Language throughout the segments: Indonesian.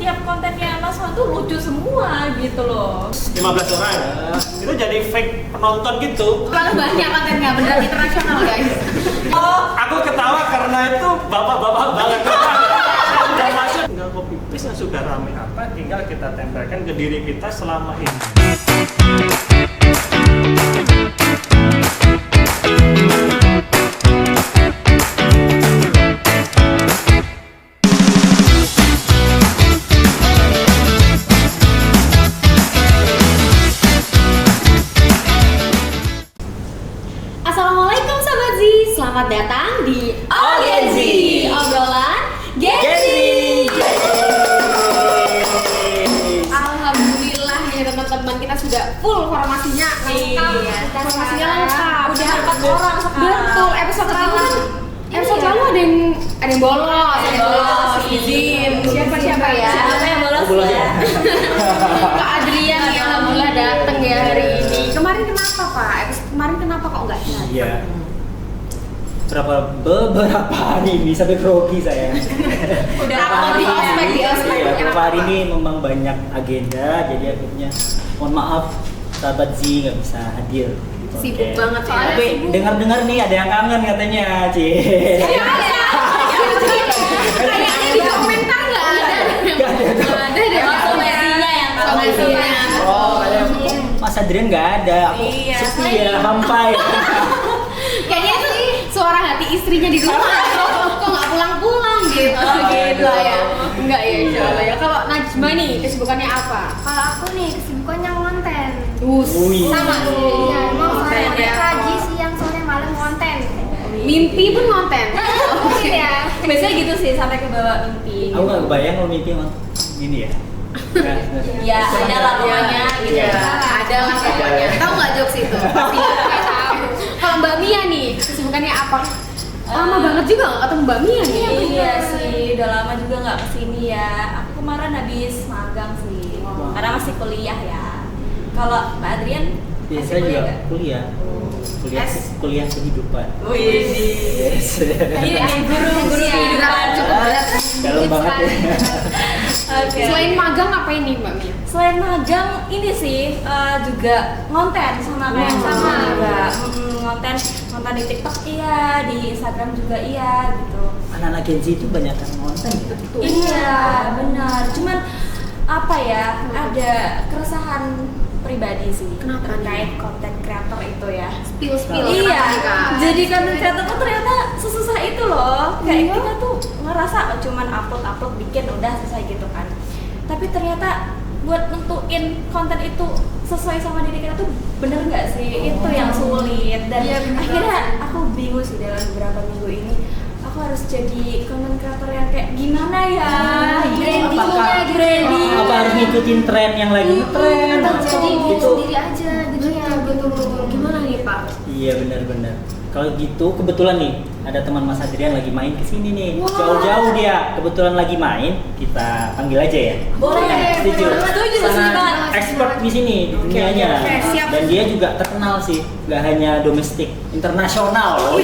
tiap kontennya Mas Wan tuh lucu semua gitu loh. 15 orang itu jadi fake penonton gitu. Terlalu banyak kontennya, beneran internasional guys. Aku ketawa karena itu bapak-bapak banget. Sudah masuk, tinggal copy paste yang sudah rame apa, tinggal kita tempelkan ke diri kita selama ini. Assalamualaikum Sobat Z, selamat datang di Gen Z, obrolan Gen Z. Alhamdulillah ya teman-teman, kita sudah full formasinya lengkap. Formasinya lengkap. Udah 4 orang sekarang. Betul, episode lalu ada yang bolos, izin. Siapa ya? Siapa yang bolos ya? Kak Adrian ya, alhamdulillah datang ya hari ini. Kemarin kenapa Pak? Episode kemarin kenapa kok nggak jadi? Iya. Beberapa hari ini sampai grogi saya. Udah di ospek. Iya, beberapa hari ini memang banyak agenda, jadi akhirnya mohon maaf sahabat Z nggak bisa hadir. Sibuk banget soalnya. Tapi dengar-dengar nih ada yang kangen katanya, Cie. Kayaknya di komentar nggak ada. Nggak ada deh. Somasinya yang Somasinya. Oh, kayak Mas Adrian nggak ada. Aku Iya, sepi ya, hampa ya. Kayaknya itu suara hati istrinya di rumah. Kok nggak pulang-pulang gitu. Gitu ya. Enggak ya, insyaallah ya. Kalau Najma nih kesibukannya apa? Kalau aku nih kesibukannya konten. Wih. Sama sih. Iya, emang Konten sore ya. pagi, siang, sore, malam konten. Mimpi pun konten. Mungkin ya. biasanya gitu sih sampai ke bawah mimpi. Aku nggak kebayang kalau mimpi emang gini ya. Ya, ada lah pokoknya gitu. Iya. Ada lah pokoknya. Tahu nggak jokes itu? Pasti nggak tahu. Kalau Mbak Mia nih kesibukannya apa? Lama banget juga nggak ketemu Mbak Mia nih. Iya sih, udah lama juga nggak kesini ya. Aku kemarin habis magang sih, karena masih kuliah ya. Kalau Mbak Adrian Biasa masih juga nggak? kuliah. Kuliah kehidupan. Wih, Yes. ini guru kehidupan. Cukup berat. Dalam banget ya. Oke. Selain magang apa ini Mbak Mia? Selain magang ini sih juga ngonten sama kayak Wow. sama juga ngonten di TikTok iya, di Instagram juga iya gitu. Anak-anak Gen Z itu banyak yang ngonten gitu. Iya, benar. Cuman apa ya? Ada keresahan pribadi sih Kenapa terkait konten kreator itu ya. Spill Iya, kenapa? jadi konten kreator tuh ternyata sesusah itu loh. Kayak Iya. kita tuh ngerasa oh, cuman upload bikin udah selesai gitu kan. Tapi ternyata buat nentuin konten itu sesuai sama diri kita tuh bener nggak sih? Itu yang sulit dan Iya, bener. akhirnya aku bingung sih dalam beberapa minggu ini. Aku harus jadi konten kreator yang kayak gimana ya? Apakah- Branding. Apa harus ngikutin tren yang lagi ngetren? Atau jadi diri Itu sendiri aja gitu ya. Betul. Gimana nih Pak? iya benar-benar. Kalau gitu kebetulan nih ada teman Mas Adrian lagi main kesini nih. Wah. Jauh-jauh dia kebetulan lagi main. Kita panggil aja ya. Boleh. Setuju. Setuju Sangat banget. expert di sini di dunianya. oke, siap. Dan dia juga terkenal sih, gak hanya domestik, internasional.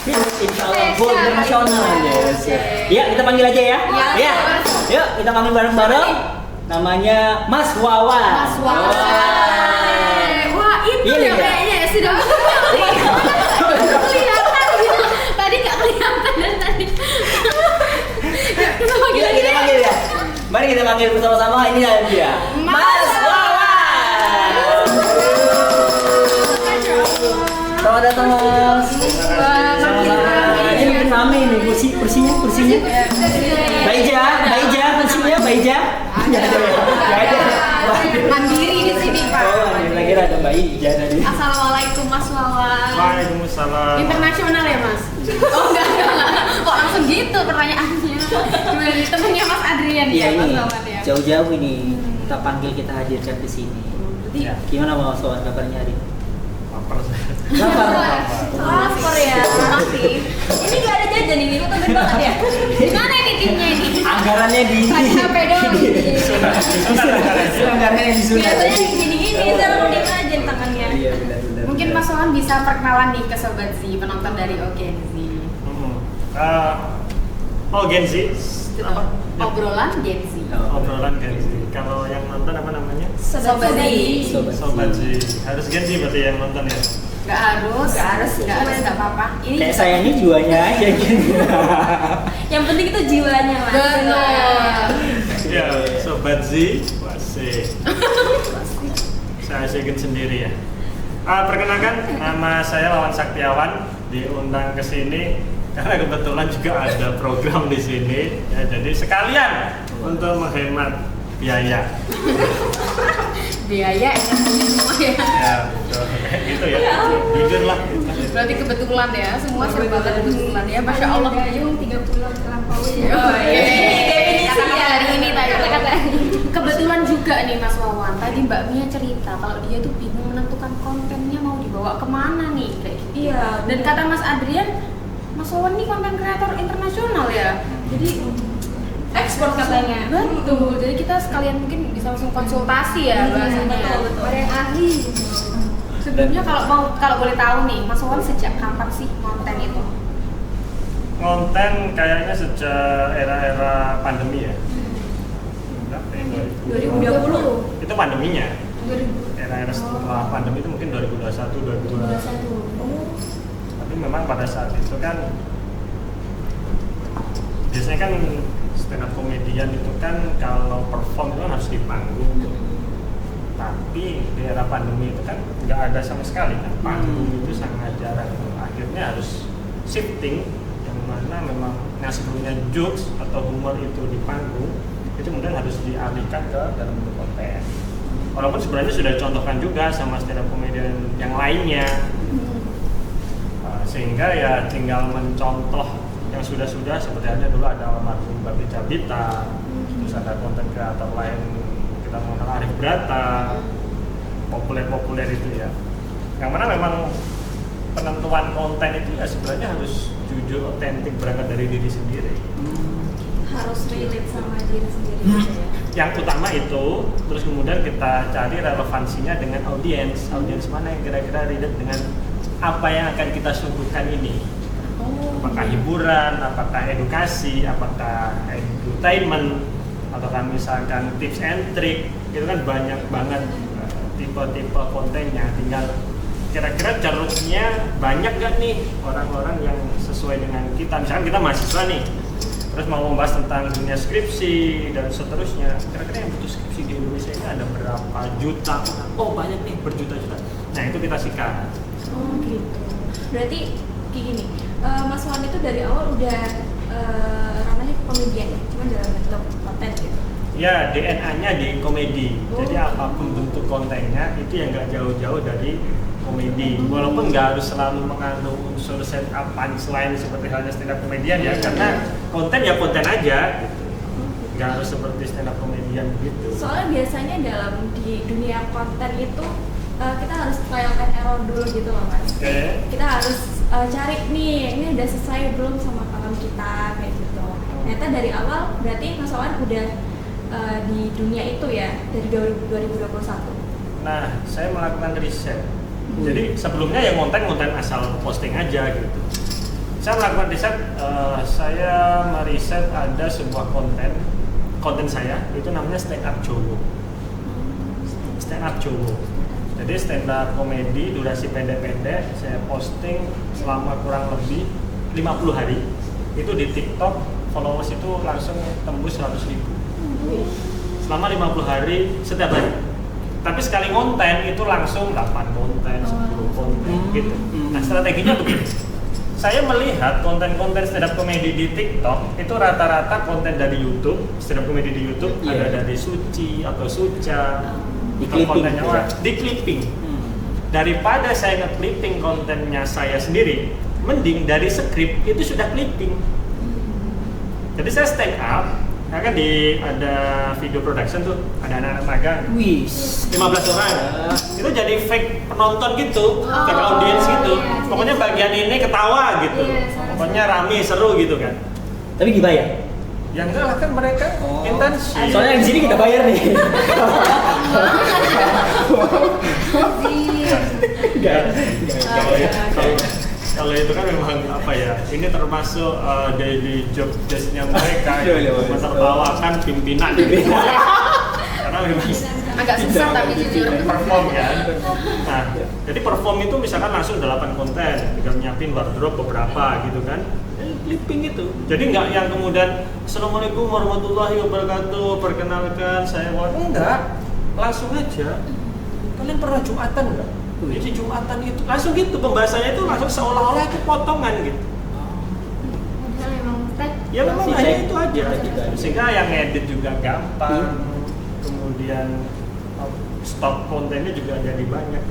Insya Allah, full internasional. Yes. Ya, kita panggil aja ya. Ya. Yuk, kita panggil bareng-bareng. Namanya Mas Wawan. Mas Wawan. Wah itu Iya, ya iya. kayaknya ya sudah kelihatan gitu. Tadi nggak kelihatan dan tadi. Yuk, kita panggil Kita lagi deh. panggil ya. Mari kita panggil bersama-sama. Ini dia. Mas Wawan. Selamat datang Mas. Sama-sama. Ini mungkin rame nih kursinya. Mbak Ija, kursinya Mbak Ija. Nggak ada ya? Nggak ada. Mandiri di sini Pak. Oh, ini lagi ada Mbak Ija tadi. Assalamualaikum Mas Wawan. Waalaikumsalam. Internasional ya Mas? Oh enggak. Kok langsung gitu pertanyaannya? Gimana nih temennya Mas Adrian Iya ya Mas ini Wawan ya? jauh-jauh ini kita panggil, kita hadirkan ke sini. Ya, gimana Mas Wawan kabarnya hari ini? Lapar saya. Lapar ya. Makasih. Ini nggak ada jajan ini, kok tumben banget ya? Gimana ini timnya ini? Anggarannya di Tadi HP doang. anggarannya disunat. Biasanya gini-gini, sekarang udah aja tangannya. Iya benar. Mungkin Mas Wawan bisa perkenalan nih ke Sobat Z, penonton dari Gen Z. Oh Gen Z, Obrolan Gen Z. Obrolan Gen Z. Kalau yang nonton apa namanya? Sobat Z. Sobat Z. Harus Gen Z berarti yang nonton ya? Nggak harus, nggak apa-apa. Ini Kayak saya ini jiwanya aja gitu. Yang penting itu jiwanya mas. benar. Ya, Sobat Z. Wasik. Saya Segen sendiri ya. Perkenalkan, nama saya Wawan Saktiawan, diundang ke sini karena kebetulan juga ada program di sini. Ya, jadi sekalian untuk menghemat biaya. Biaya enak semua ya. Ya, betul. Kayak gitu ya. Jujur lah. Berarti kebetulan ya, semua serba kebetulan ya. Masya Allah. Gayung 30-an terlampaui. Oh, iya. Definisi Kata-kata ya. hari ini tadi. Kata-kata. Kebetulan juga nih Mas Wawan. Tadi Mbak Mia cerita kalau dia tuh bingung menentukan kontennya mau dibawa kemana nih kayak gitu. Iya. Dan kata Mas Adrian, Mas Wawan nih konten kreator internasional ya. Jadi Ekspor katanya. betul. Jadi kita sekalian mungkin bisa langsung konsultasi ya bahasanya. betul. Ada yang ahli. Sebelumnya kalau boleh tahu nih, Mas Wawan sejak kapan sih konten itu? Konten kayaknya sejak era-era pandemi ya. Berapa ya? 2020. Itu pandeminya. 2000. Era-era setelah pandemi itu mungkin 2021, 2022. Tapi memang pada saat itu kan biasanya kan stand up komedian itu kan kalau perform itu kan harus di panggung. Tapi di era pandemi itu kan nggak ada sama sekali kan, panggung itu sangat jarang. Akhirnya harus shifting yang mana memang yang sebelumnya jokes atau humor itu di panggung itu kemudian harus dialihkan ke dalam bentuk konten. Walaupun sebenarnya sudah dicontohkan juga sama stand up komedian yang lainnya. Sehingga ya tinggal mencontoh yang sudah-sudah seperti halnya dulu ada almarhum Babi Cabita, terus ada konten kreator lain kita mengenal Arif Brata, populer-populer itu ya. Yang mana memang penentuan konten itu ya sebenarnya harus jujur, otentik, berangkat dari diri sendiri. Harus relate sama diri sendiri gitu ya. Yang utama itu, terus kemudian kita cari relevansinya dengan audiens mana yang kira-kira relate dengan apa yang akan kita suguhkan ini. Apakah hiburan, apakah edukasi, apakah entertainment, ataukah misalkan tips and trick, itu kan banyak banget tipe-tipe kontennya. Tinggal kira-kira ceruknya banyak gak nih orang-orang yang sesuai dengan kita. Misalkan kita mahasiswa nih, terus mau membahas tentang dunia skripsi dan seterusnya. Kira-kira yang butuh skripsi di Indonesia ini ada berapa juta? Oh banyak nih, berjuta-juta. Nah itu kita sikat. Oh gitu. Berarti kayak gini, Mas Wawan itu dari awal udah ranahnya komedian ya, cuma dalam bentuk konten gitu. Ya, DNA-nya di komedi. Jadi apapun bentuk kontennya itu yang nggak jauh-jauh dari komedi. Walaupun nggak harus selalu mengandung unsur set up punchline seperti halnya stand up komedian ya, karena konten ya konten aja gitu. Nggak harus seperti stand up komedian begitu. Soalnya biasanya di dunia konten itu kita harus trial and error dulu gitu loh mas. Oke. Kita harus cari nih, ini udah selesai belum sama kawan kita kayak gitu. Ternyata dari awal berarti Mas Wawan udah di dunia itu ya dari 2021. Nah, saya melakukan riset. Jadi sebelumnya ya konten asal posting aja gitu. Saya melakukan riset, saya meriset ada sebuah konten saya itu namanya stand up Jowo. Stand up Jowo. Jadi stand up komedi durasi pendek-pendek saya posting selama kurang lebih 50 hari. Itu di TikTok followers itu langsung tembus 100.000. Selama 50 hari setiap hari. Tapi sekali konten itu langsung 8 konten, 10 konten gitu. Nah, strateginya begini. Saya melihat konten-konten stand up komedi di TikTok itu rata-rata konten dari YouTube, stand up komedi di YouTube ada dari Suci atau Suca. Di clipping Di clipping. Daripada saya nge-clipping kontennya saya sendiri, mending dari skrip itu sudah clipping. Jadi saya stand up, kan ada video production tuh, ada anak-anak magang. Wih, 15 orang. Itu jadi fake penonton gitu, fake audience gitu. Pokoknya bagian ini ketawa gitu. Pokoknya rame, seru gitu kan. tapi dibayar. Ya enggak lah kan mereka intensif. Soalnya di sini kita bayar nih. Kalau itu kan memang apa ya? Ini termasuk daily job desk-nya mereka menertawakan pimpinan. Karena memang Agak susah tapi jujur. perform kan. Nah, jadi perform itu misalkan langsung 8 konten, tinggal nyiapin wardrobe beberapa gitu kan. Clipping itu. Jadi nggak yang kemudian Assalamualaikum warahmatullahi wabarakatuh, perkenalkan saya enggak. Langsung aja. Kalian pernah Jumatan enggak? Jadi Jumatan itu langsung gitu pembahasannya itu langsung seolah-olah itu potongan gitu. Padahal memang tag. Ya memang Si hanya tag. itu aja. Tag. Sehingga yang edit juga gampang. Kemudian stop kontennya juga jadi banyak.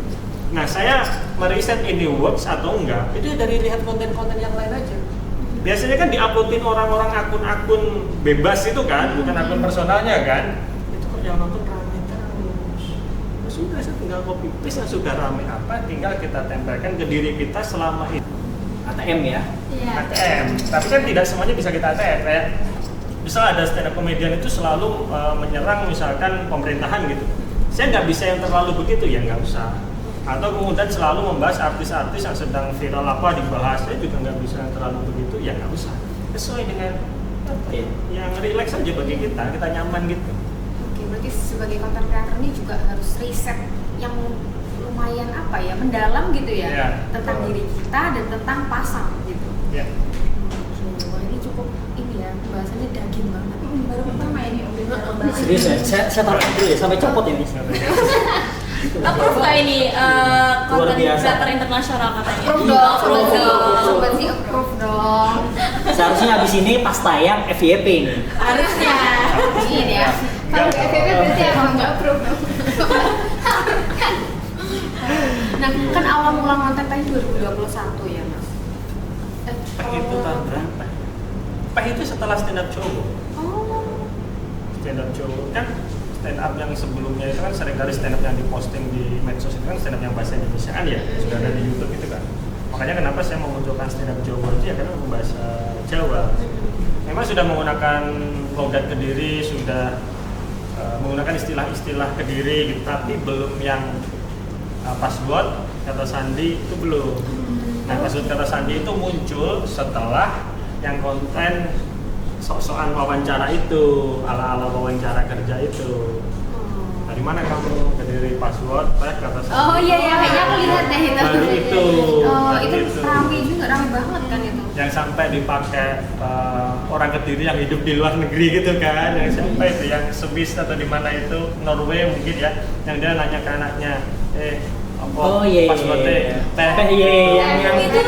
Nah, saya meriset ini works atau enggak, itu dari lihat konten-konten yang lain aja. Biasanya kan diuploadin orang-orang akun-akun bebas itu kan, bukan akun personalnya kan. Itu kok yang nonton ramai terus. Nah, sudah, saya tinggal copy paste, sudah ramai apa, tinggal kita tempelkan ke diri kita selama itu. ATM ya. Iya. ATM, tapi kan tidak semuanya bisa kita ATM. Kayak misal ada stand up comedian itu selalu menyerang misalkan pemerintahan gitu. Saya nggak bisa yang terlalu begitu, ya nggak usah. Atau kemudian selalu membahas artis-artis yang sedang viral apa dibahas, saya juga nggak bisa yang terlalu begitu, ya nggak usah. Sesuai dengan yang relax aja bagi kita nyaman gitu. Oke, berarti sebagai content creator ini juga harus riset yang lumayan apa ya, mendalam gitu ya, Iya, tentang betul. diri kita dan tentang pasar gitu. Ya. Oke, wah ini cukup ini ya, pembahasannya daging banget. Baru pertama ini Om Bima bahas. Serius ya? Saya taruh dulu ya sampai copot ini. Approve nggak ini konten biasa. creator internasional katanya? Approve dong, approve Approve dong, sobat sih approve dong. Seharusnya habis ini pas tayang FYP nih. Harusnya. Ini ya. Kalau FVP berarti apa nggak approve? Nah, kan awal mula konten tadi 2021 ya, Mas. Peh itu tahun berapa? Peh itu setelah stand up cowok. Oh. Stand up cowok kan stand up yang sebelumnya itu kan seringkali stand up yang diposting di medsos itu kan stand up yang bahasa Indonesiaan ya, sudah ada di YouTube itu kan. Makanya kenapa saya memunculkan stand up Jawa itu ya karena bahasa Jawa. Memang sudah menggunakan logat Kediri, sudah menggunakan istilah-istilah Kediri gitu, tapi belum yang password kata sandi itu belum. Nah, password kata sandi itu muncul setelah yang konten sok-sokan wawancara itu, ala-ala wawancara kerja itu. Dari mana kamu? Kediri, password, tag, kata sandi. Oh iya ya, kayaknya aku lihat deh itu. Baru itu. Oh, Baru itu rame juga, rame banget kan itu. Yang sampai dipakai orang Kediri yang hidup di luar negeri gitu kan, yang sampai itu yang Swiss atau di mana itu, Norway mungkin ya, yang dia nanya ke anaknya, apa Oh iya. passwordnya teh, Iya. Yang itu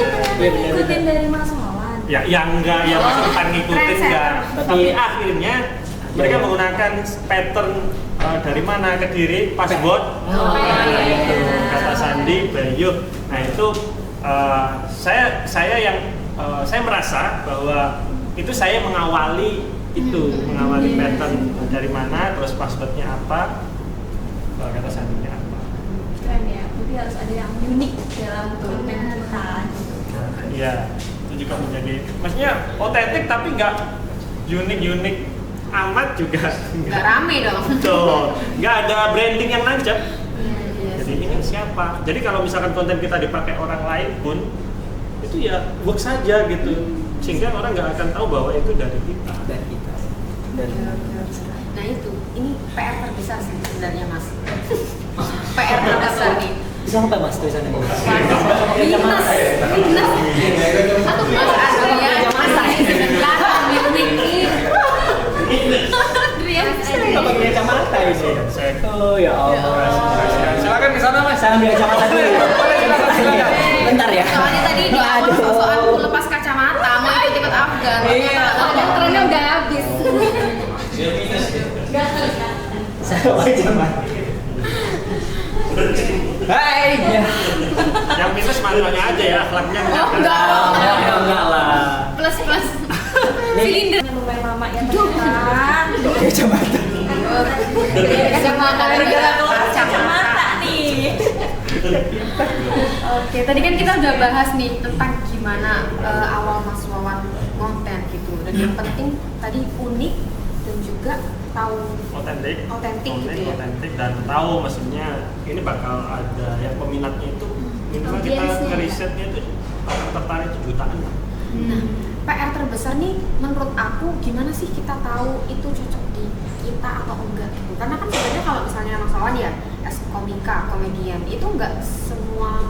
Iya, ngikutin dari Mas Wawan. ya yang enggak, ya bukan ngikutin Trendsetter. enggak, Tapi- tapi akhirnya mereka menggunakan pattern dari mana Kediri, password, Oh, iya. itu kata sandi, Bayu. Nah itu saya merasa bahwa itu saya mengawali itu, mengawali pattern dari mana, terus passwordnya apa, kata sandinya apa. Keren ya. Berarti harus ada yang unik dalam konten kita. Iya, itu juga menjadi, maksudnya otentik tapi nggak unik-unik amat juga. Nggak rame dong. Betul, nggak ada branding yang nancep. Iya Jadi sih. ini siapa? Jadi kalau misalkan konten kita dipakai orang lain pun itu ya work saja gitu, sehingga orang nggak akan tahu bahwa itu dari kita. Dan kita. Dan Nah itu, ini PR terbesar sih sebenarnya Mas. PR terbesar nih. bisa apa Mas tulisannya? Minus. Atau Mas Adrian, Mas Adrian, Mikir. Adrian, Apa pakai kacamata ini? Saya- Oh ya Allah. Silakan di sana Mas. Saya ambil kacamata dulu. Bentar ya. Soalnya tadi di awal sosokan aku lepas kacamata, mau ikut-ikut Afgan. Dan trennya udah habis. Saya kacamata. Hai. Yang minus mantannya aja ya, akhlaknya Oh enggak. Enggak lah. Plus. Silinder. Yang lumayan lama ya ternyata. Kacamata. Kacamata. Gara-gara keluar kacamata nih. Oke, tadi kan kita udah bahas nih tentang gimana awal Mas Wawan konten gitu. Dan yang penting tadi unik dan juga tahu otentik gitu ya. otentik dan tahu maksudnya ini bakal ada yang peminatnya itu minimal kita Audiensnya. ngerisetnya itu akan tertarik itu jutaan. Nah, PR terbesar nih menurut aku gimana sih kita tahu itu cocok di kita atau enggak gitu. Karena kan sebenarnya kalau misalnya Mas Wawan ya as komika, komedian itu enggak semua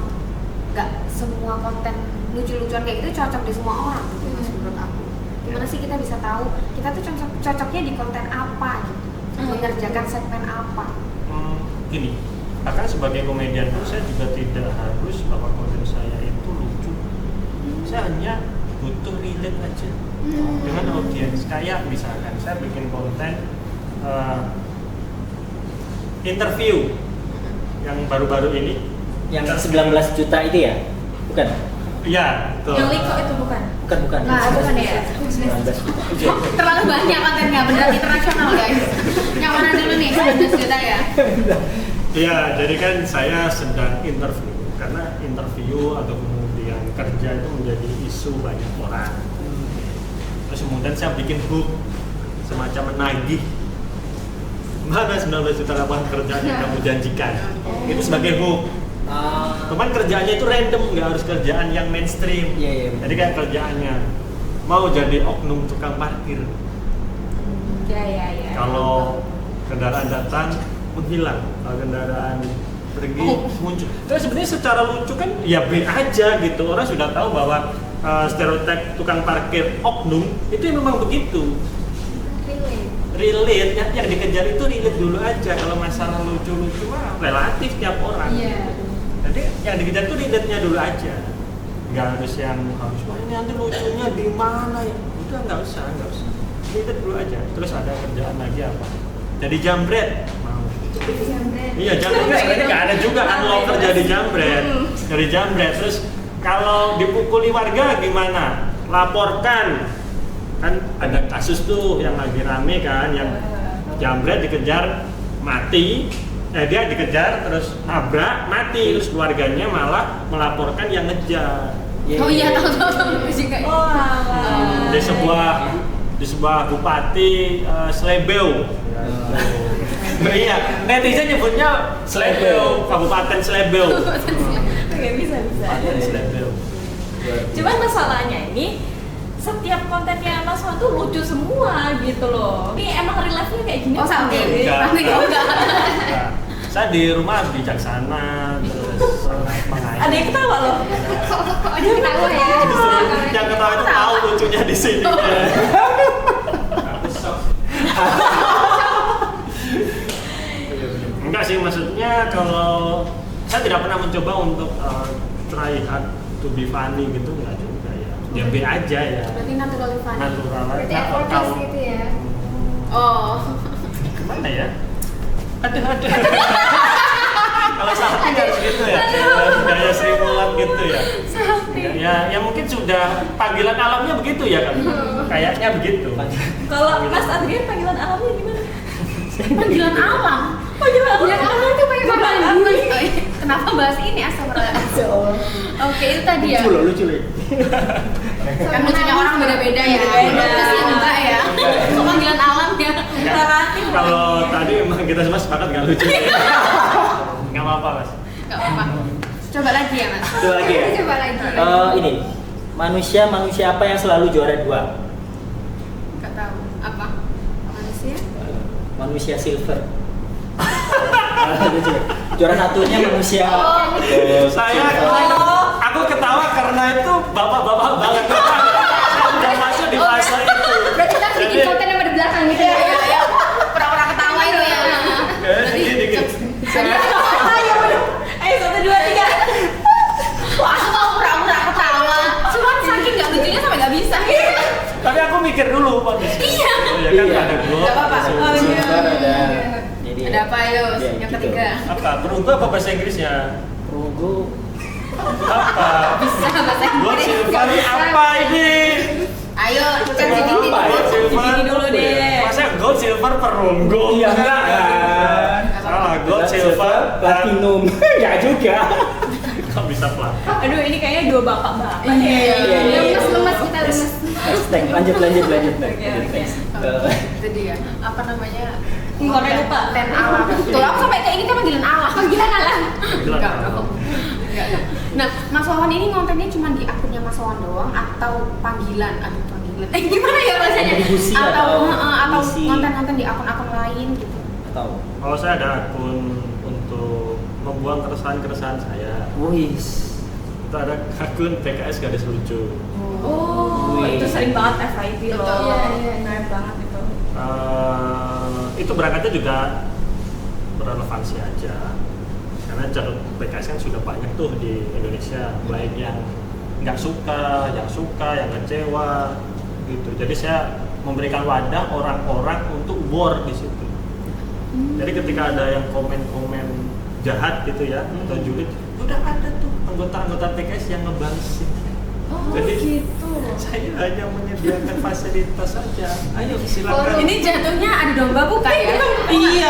konten lucu-lucuan kayak gitu cocok di semua orang gitu Mas, menurut aku. Gimana sih kita bisa tahu kita tuh cocoknya di konten apa gitu, mengerjakan segmen apa? Gini, bahkan sebagai komedian pun saya juga tidak harus bahwa konten saya itu lucu. Saya hanya butuh relate aja dengan audiens. Kayak misalkan saya bikin konten interview yang baru-baru ini, yang 19 juta itu ya? Bukan? iya, betul. Yang Liko itu bukan? Bukan. Nah, bukan ya. 19 juta. Terlalu banyak kontennya, beneran internasional guys. Yang mana dulu nih? 19 juta ya? Iya, jadi kan saya sedang interview karena interview atau kemudian kerja itu menjadi isu banyak orang. Terus kemudian saya bikin hook semacam menagih. Mana 19 juta lapangan kerjaan yang kamu janjikan? Itu sebagai hook. Cuman kerjaannya itu random, nggak harus kerjaan yang mainstream. Iya. Jadi kayak kerjaannya mau jadi oknum tukang parkir. Ya. Kalau kendaraan datang menghilang, kalau kendaraan pergi muncul. Terus sebenarnya secara lucu kan ya B aja gitu. Orang sudah tahu bahwa stereotip tukang parkir oknum itu memang begitu. Relate, yang dikejar itu relate dulu aja. Kalau masalah lucu-lucu mah relatif tiap orang. Iya. Jadi yang dikejar itu relate-nya dulu aja. Nggak harus yang harus wah ini nanti lucunya di mana ya. Udah nggak usah. Relate dulu aja. Terus ada kerjaan lagi apa? Jadi jambret. Iya, jambret sebenarnya nggak ada juga kan lo kerja di jambret. Dari jambret terus kalau dipukuli warga gimana? Laporkan. Kan ada kasus tuh yang lagi rame kan, yang jambret dikejar mati, dia dikejar terus nabrak mati, terus keluarganya malah melaporkan yang ngejar. Oh iya, tahu juga. Di sebuah bupati Slebeu. Iya, netizen nyebutnya Slebeu, Kabupaten Slebeu. Oke, bisa. Slebeu. Cuman masalahnya ini setiap kontennya Mas Wan tuh lucu semua gitu loh. Ini emang real life-nya kayak gini. Oh, sama. Enggak. Enggak. Saya di rumah bijaksana, terus mengayomi. Ada yang ketawa loh. Kok ada yang ketawa ya? Yang ketawa itu tahu lucunya di sini. Enggak sih, maksudnya kalau saya tidak pernah mencoba untuk try hard to be funny gitu, enggak juga ya. Ya B aja ya. Berarti naturally funny. Natural Berarti aja. effortless gitu ya. Oh. Gimana ya? Aduh. Kalau Sakti harus gitu ya. Harus gaya Sri Mulat gitu ya. Ya mungkin sudah panggilan alamnya begitu ya kan. Kayaknya begitu. Kalau Mas Adrian panggilan alamnya gimana? Panggilan alam. Panggilan Alam itu pakai mandi. Kenapa bahas ini astagfirullah? Oke, itu tadi ya. Lucu loh. Kan lucunya orang beda-beda ya. Beda sih enggak ya. Kok panggilan alam ya? relatif. Kalau tadi emang kita semua sepakat nggak lucu. Nggak apa-apa Mas. Enggak apa-apa. Coba lagi ya, Mas. Itu lagi ya. Coba lagi. Ini manusia apa yang selalu juara 2? Enggak tahu. Apa? Manusia? Manusia silver. Juara satunya manusia. Aku ketawa karena itu bapak-bapak banget. Saya udah masuk di fase itu. Berarti kita harus bikin konten yang ada di belakang gitu ya. Ya. Pura-pura ketawa itu ya. Dikit. Ayo 1, 2, 3. Wah, aku mau pura-pura ketawa. Cuman saking nggak lucunya sampai nggak bisa. Tapi aku mikir dulu Pak. Iya. Ya kan Iya. ada gua. Nggak apa-apa. Oh, iya. Silver ada. Jadi Ada apa yuk? Ya, Yang gitu. ketiga. Apa? Perunggu apa bahasa Inggrisnya? Perunggu. Apa? Bisa bahasa Gold Inggris. silver apa ini? Ayo, cek Apa sini ya, silver? Gini dulu deh. Masa gold silver perunggu? Iya. Enggak kan? Salah, gold silver platinum. Enggak juga. Kok bisa platinum? Aduh, ini kayaknya 2 bapak-bapak. Iya. Lemes kita lemes. Hashtag lanjut. Oke. Itu dia. Apa namanya? Nggak lupa. Konten alam. Tuh, aku sampai kayak ini kan panggilan alam. Panggilan alam. Panggilan Enggak alam. dong. Enggak dong. Nah, Mas Wawan ini kontennya cuma di akunnya Mas Wawan doang atau panggilan? Gimana ya bahasanya? Kontribusi atau isi. konten-konten di akun-akun lain gitu. Atau Kalau saya ada akun untuk membuang keresahan saya. wis. Itu ada akun PKS Gadis Lucu. Oh, Wih. itu sering banget FYP loh. Iya, iya. Benar banget itu. Itu berangkatnya juga berrelevansi aja. Karena jalur PKS kan sudah banyak tuh di Indonesia, baik yang nggak suka, yang kecewa, gitu. Jadi saya memberikan wadah orang-orang untuk war di situ. Jadi ketika ada yang komen-komen jahat gitu ya, atau julid, udah ada tuh anggota-anggota PKS yang ngebalesin. Oh, Jadi, gitu. Saya hanya menyediakan fasilitas saja. Ayo silakan. Ini jatuhnya ada domba bukan ya? Iya.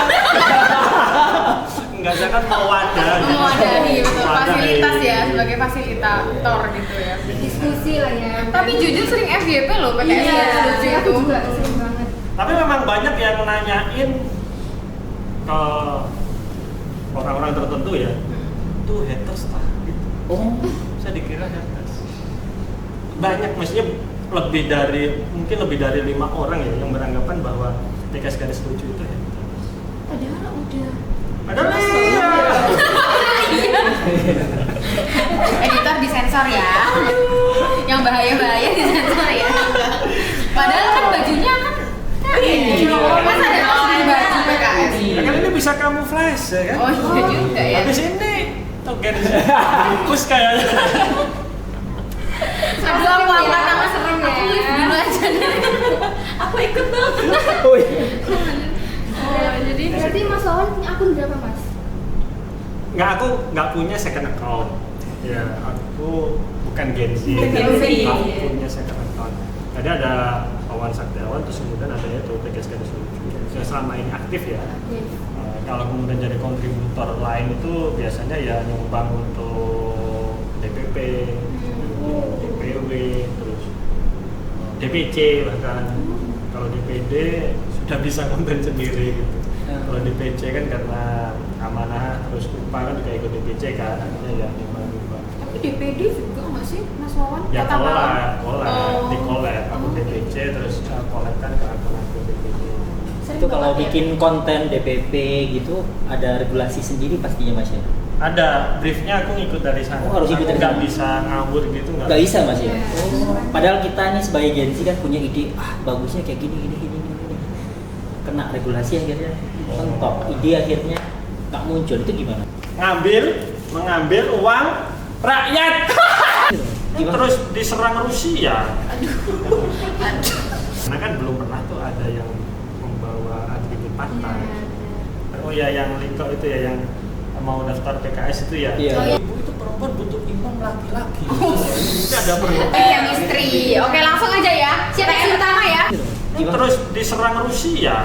Enggak, jangan mewadahi. Mewadahi, betul. Mewadahi. Fasilitas ya, sebagai fasilitator gitu ya. Diskusi lah ya. Tapi jujur sering FYP loh PKS Iya, lucu aku itu. juga sering banget. Tapi memang banyak yang nanyain ke orang-orang tertentu ya, tuh haters lah gitu. Oh, Saya dikira haters. Banyak, maksudnya mungkin lebih dari 5 orang ya yang beranggapan bahwa PKS Gadis Lucu itu haters. Padahal udah. Padahal iya. Editor disensor ya. Yang bahaya-bahaya disensor ya. Padahal kan bajunya kan masa ada tas di baju PKS? Ya kan ini bisa kamuflase ya kan? Oh iya juga ya. Habis ini token bungkus kayaknya. Aduh aku angkat nama serem ya. Aku live dulu aja deh. Aku ikut dong. oh iya. Oh, jadi Berarti Mas Wawan punya akun berapa Mas? Aku nggak punya second account. Ya, aku bukan Gen Z. Bukan Gen Z. Aku punya second account. Jadi ada Wawan Saktiawan, terus kemudian ada ya tuh PKS Gadis Lucu. Saya selama ini aktif ya. Kalau kemudian jadi kontributor lain itu biasanya ya nyumbang untuk DPP, DPW, terus DPC bahkan. Kalau DPD sudah bisa konten sendiri gitu. Kalau DPC kan karena amanah, terus upah kan juga ikut DPC kan, artinya ya nyumbang. Tapi DPD juga nggak sih Mas Wawan? Ya Kata Pak. collab, di collab, aku DPC terus collab kan ke akun DPC. Itu kalau bikin konten DPP gitu ada regulasi sendiri pastinya Mas ya. Ada briefnya, aku ngikut dari sana. Oh, harus ikut dari Nggak sana. bisa ngawur gitu Nggak bisa Mas ya. Iya. Padahal kita nih sebagai Gen Z kan punya ide, bagusnya kayak gini. Kena regulasi akhirnya mentok. Ide akhirnya nggak muncul, itu gimana? mengambil uang rakyat. Gimana? Terus diserang Rusia. Karena kan belum pernah tuh ada yang membawa atribut partai. Oh ya, yang Liko itu ya yang mau daftar PKS itu ya. Iya. Ibu itu perempuan butuh imam laki-laki. Ini ada perempuan. Chemistry. Oke, langsung aja ya. Siapa yang utama ya? Gimana? Terus diserang Rusia.